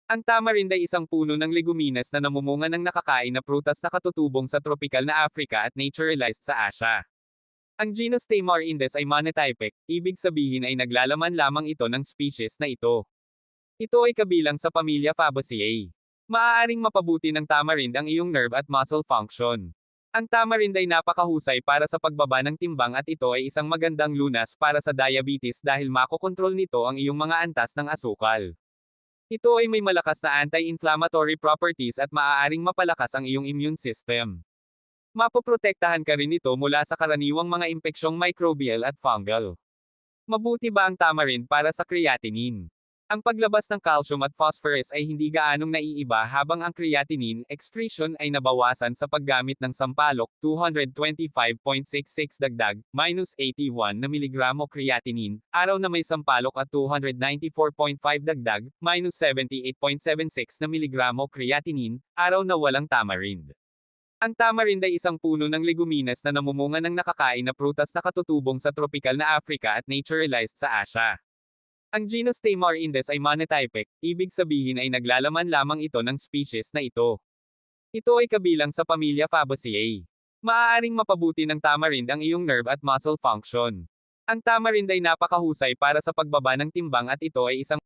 Ang tamarind ay isang puno ng leguminas na namumunga ng nakakain na prutas na katutubong sa tropikal na Africa at naturalized sa Asia. Ang genus Tamarindes ay monotypic, ibig sabihin ay naglalaman lamang ito ng species na ito. Ito ay kabilang sa pamilya Fabaceae. Maaaring mapabuti ng tamarind ang iyong nerve at muscle function. Ang tamarind ay napakahusay para sa pagbaba ng timbang at ito ay isang magandang lunas para sa diabetes dahil makokontrol nito ang iyong mga antas ng asukal. Ito ay may malakas na anti-inflammatory properties at maaaring mapalakas ang iyong immune system. Mapoprotektahan ka rin ito mula sa karaniwang mga impeksyong microbial at fungal. Mabuti ba ang tamarind para sa creatinine? Ang paglabas ng calcium at phosphorus ay hindi gaanong naiiba habang ang creatinine excretion ay nabawasan sa paggamit ng sampalok, 225.66 dagdag, minus 81 na miligramo creatinine, araw na may sampalok at 294.5 dagdag, minus 78.76 na miligramo creatinine, araw na walang tamarind. Ang tamarind ay isang puno ng leguminas na namumunga ng nakakain na prutas na katutubong sa tropikal na Africa at naturalized sa Asia. Ang genus Tamarindes ay monotypic, ibig sabihin ay naglalaman lamang ito ng species na ito. Ito ay kabilang sa pamilya Fabaceae. Maaaring mapabuti ng tamarind ang iyong nerve at muscle function. Ang tamarind ay napakahusay para sa pagbaba ng timbang at ito ay isang